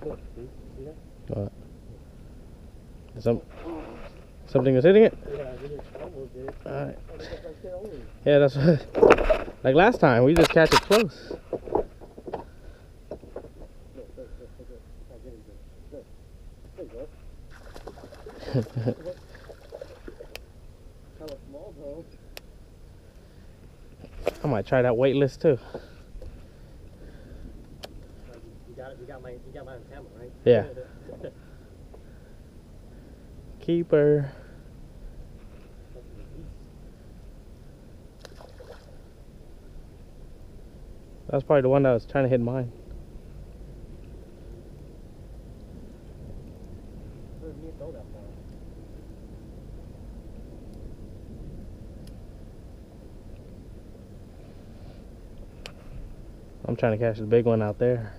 look, see that? What? Something is hitting it? Yeah, we just almost did. Alright. Right. Yeah, that's what, like last time, we just catch it close. There you go. Kind of small though. I might try that weightless too. You got mine on camera, right? Yeah. Keeper. That's probably the one that was trying to hit mine. I'm trying to catch the big one out there.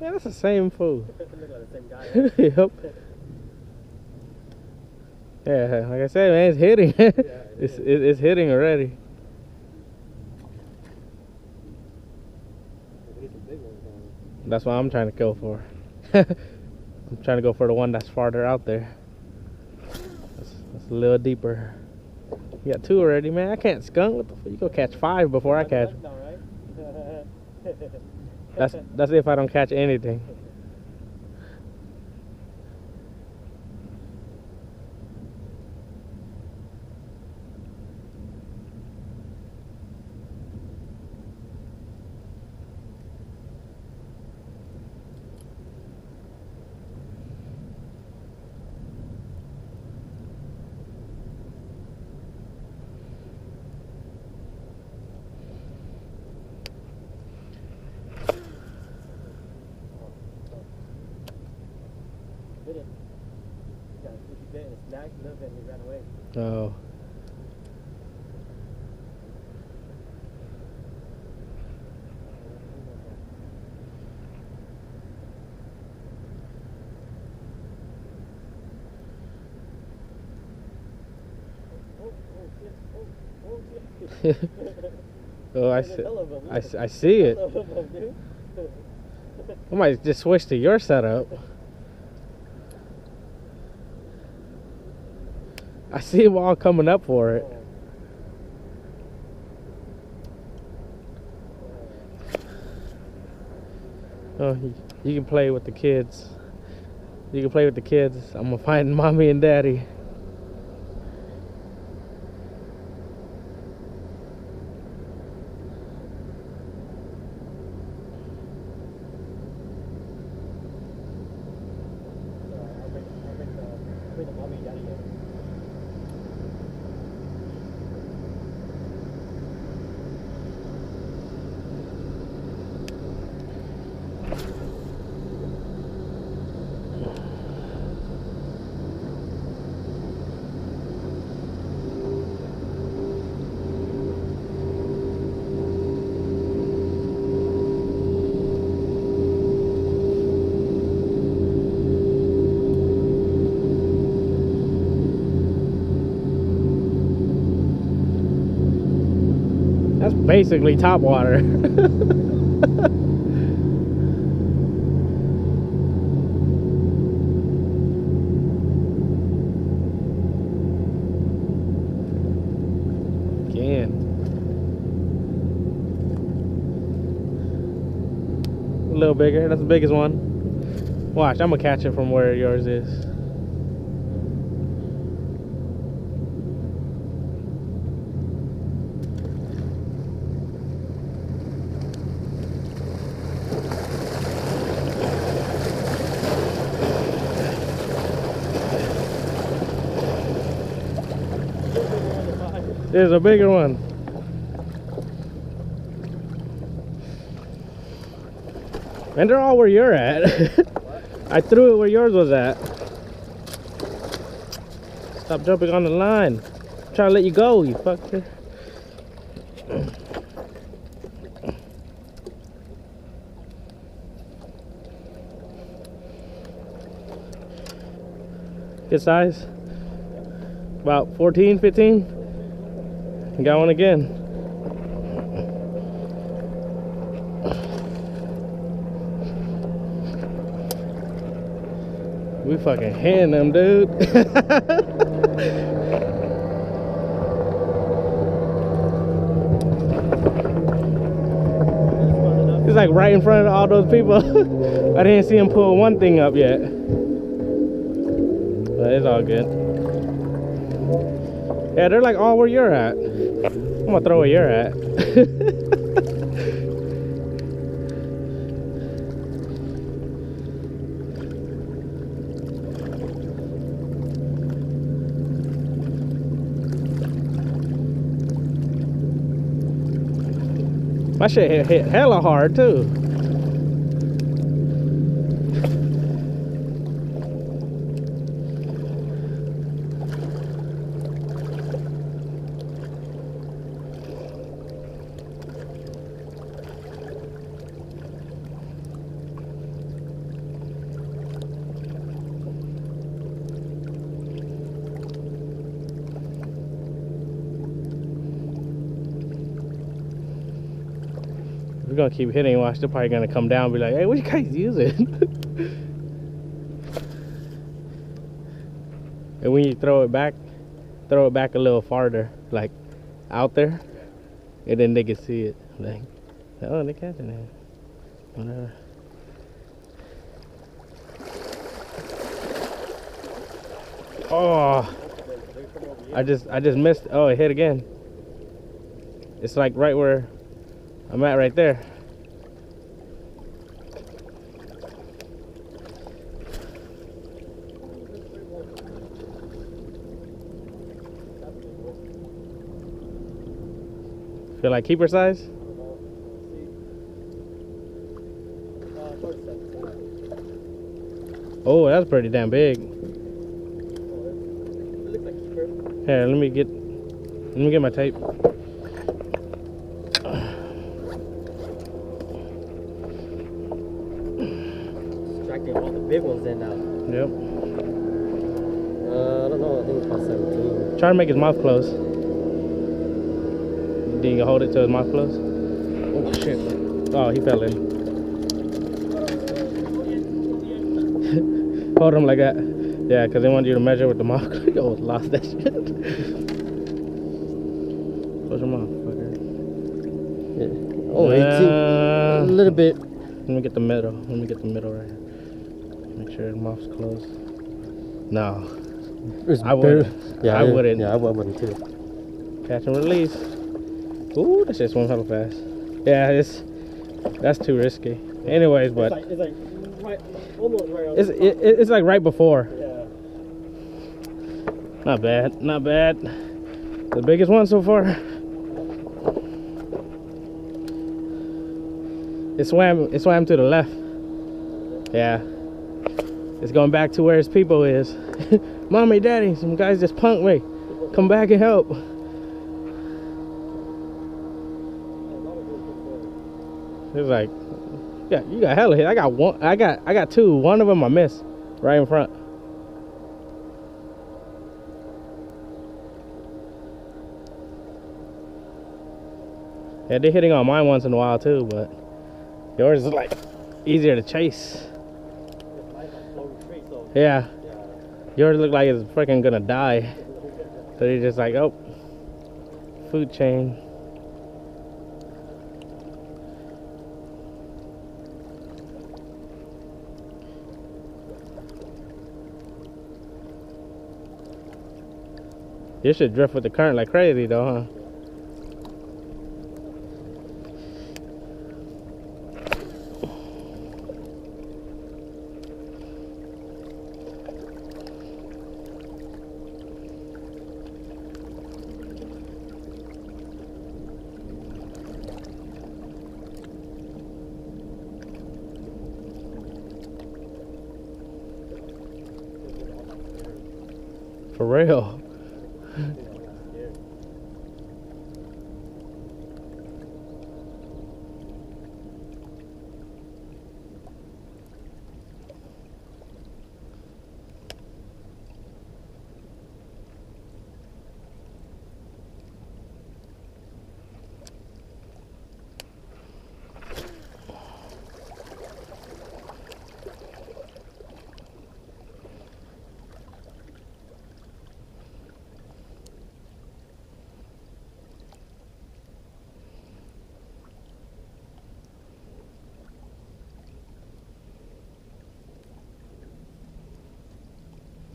Yeah, that's the same fool. Look like the same guy. Yep. Yeah, like I said, man, it's hitting. It's hitting already. That's what I'm trying to go for. I'm trying to go for the one that's farther out there. That's a little deeper. You got two already, man. I can't skunk. What the fuck? You go catch 5 before I catch. That's if I don't catch anything. Oh. Oh, I see it. I might just switch to your setup. I see them all coming up for it. Oh, you can play with the kids. You can play with the kids. I'm gonna find mommy and daddy. That's basically top water. Again. A little bigger. That's the biggest one. Watch, I'm gonna catch it from where yours is. There's a bigger one. And they're all where you're at. I threw it where yours was at. Stop jumping on the line. I'm trying to let you go, you fucker. Good size. About 14, 15. Got one again. We fucking hitting them, dude. It's like right in front of all those people. I didn't see him pull one thing up yet. But it's all good. Yeah, they're like all where you're at. I'm gonna throw where you're at. My shit hit hella hard too. We're gonna keep hitting. Watch, they're probably gonna come down and be like, hey, what you guys using? And when you throw it back a little farther, like out there, and then they can see it. Like, oh, they're catching it. Whatever. Oh, I just missed. Oh, it hit again. It's like right where I'm at right there. Feel like keeper size? Oh, that's pretty damn big. Here, let me get my tape. Extracting all the big ones in now. Yep. I don't know, I think it's about 17. Try to make his mouth close. Then you can hold it till his mouth close. Oh shit. Oh, he fell in. Hold him like that. Yeah, because they want you to measure with the mouth. You almost lost that shit. Close your mouth, fucker. Yeah. Oh, 18. A little bit. Let me get the middle. Let me get the middle right here. Make sure the mouth's closed. No. I wouldn't. Yeah, I wouldn't. Yeah, I wouldn't too. Catch and release. Ooh, that shit swims hella fast. Yeah, that's too risky. Anyways, but It's like right, almost right on it's like right before. Yeah. Not bad, not bad. The biggest one so far. It swam to the left. Yeah. It's going back to where his people is. Mommy, daddy, some guys just punked me. Come back and help. It's like, yeah, you got hella hit. I got one. I got two. One of them I missed right in front. Yeah, they're hitting on mine once in a while too, but yours is like easier to chase. Yeah, yours look like it's freaking gonna die. So you're just like, oh, food chain. You should drift with the current like crazy though, huh? For real.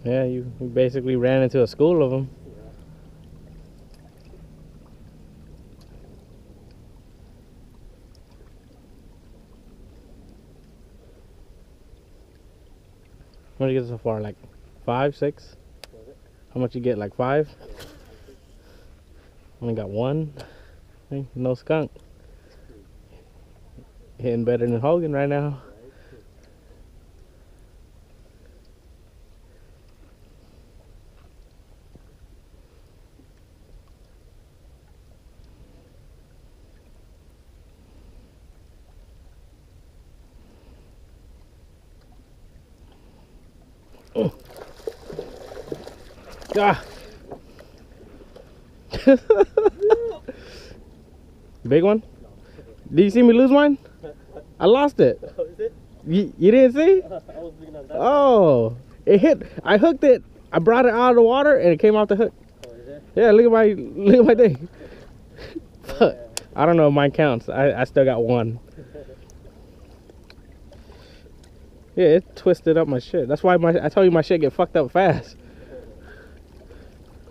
Yeah, you basically ran into a school of them. What did you get so far? Like 5, 6? How much you get? Like 5? Only got 1. No skunk. Hitting better than Hogan right now. Ah. Big one? Did you see me lose mine? I lost it. Oh, is it? You didn't see? I was looking at that. Oh, it hit. I hooked it. I brought it out of the water and it came off the hook. Oh, is it? Yeah, look at my thing. Fuck. I don't know if mine counts. I still got 1. Yeah, it twisted up my shit. That's why I told you my shit get fucked up fast.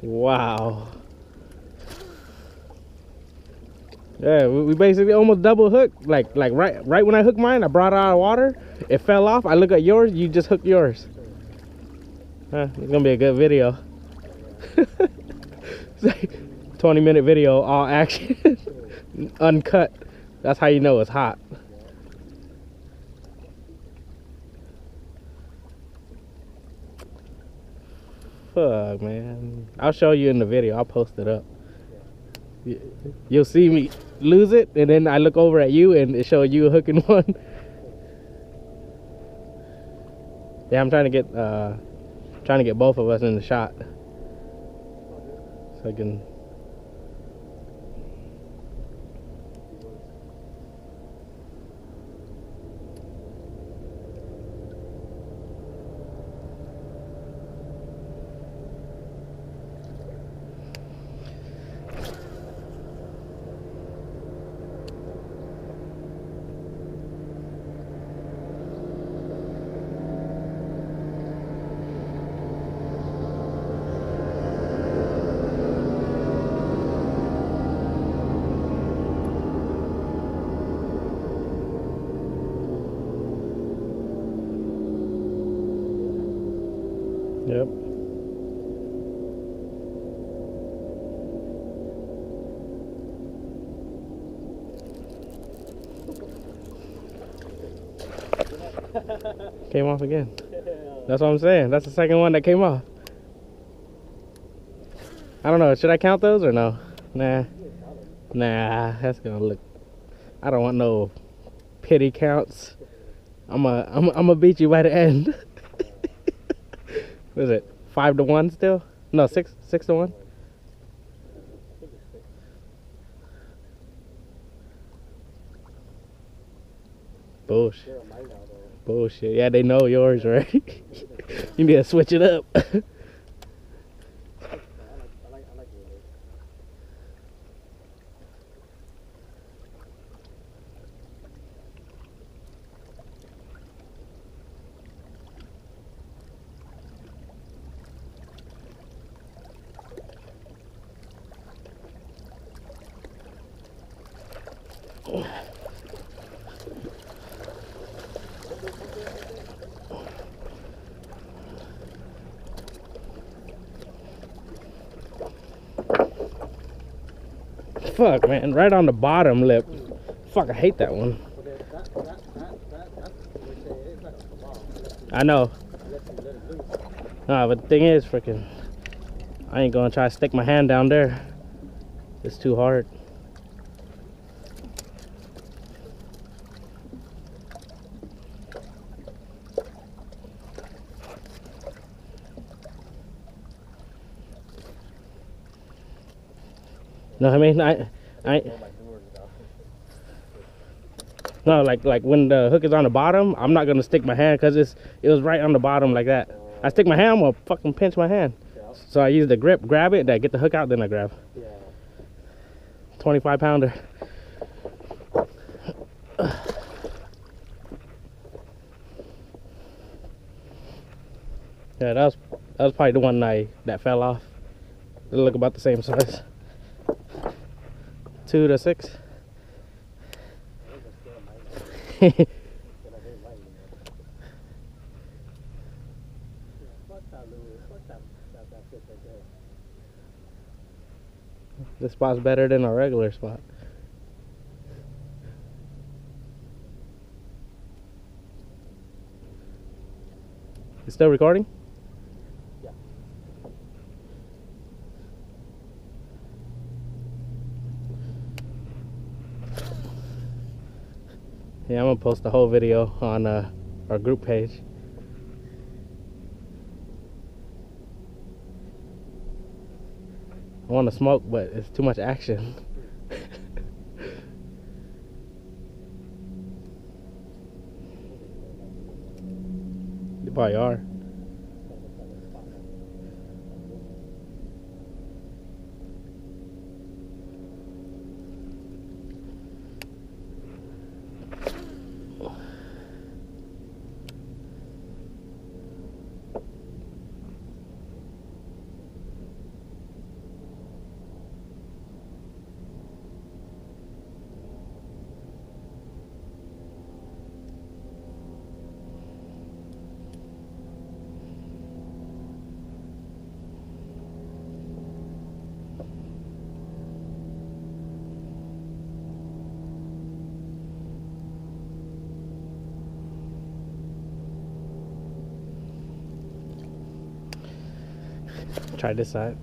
Wow. Yeah, we basically almost double hooked. Like right when I hooked mine, I brought it out of water. It fell off. I look at yours. You just hooked yours. It's gonna be a good video. It's like 20-minute video, all action, uncut. That's how you know it's hot. Fuck, man. I'll show you in the video. I'll post it up. You'll see me lose it, and then I look over at you, and it shows you hooking one. Yeah, I'm trying to get both of us in the shot, so I can. Yep. Came off again. That's what I'm saying. That's the second one that came off. I don't know. Should I count those or no? Nah. Nah. That's gonna look. I don't want no pity counts. I'm beat you by the end. What is it? 5-1 still? No, 6 to 1. Bullshit. Bullshit. Yeah, they know yours, right? You need to switch it up. Fuck, man, right on the bottom lip. Fuck, I hate that one. I know. Nah, but the thing is, freaking, I ain't gonna try to stick my hand down there. It's too hard. No, I mean, no, like when the hook is on the bottom, I'm not gonna stick my hand because it was right on the bottom like that. I stick my hand, I'm gonna fucking pinch my hand. So I use the grip, grab it, then get the hook out, then I grab. 25 pounder. Yeah, that was probably the one that fell off. They look about the same size. 2 to 6. This spot's better than a regular spot. You still recording? Yeah. Yeah, I'm gonna post the whole video on our group page. I want to smoke, but it's too much action. You probably are. Try this side.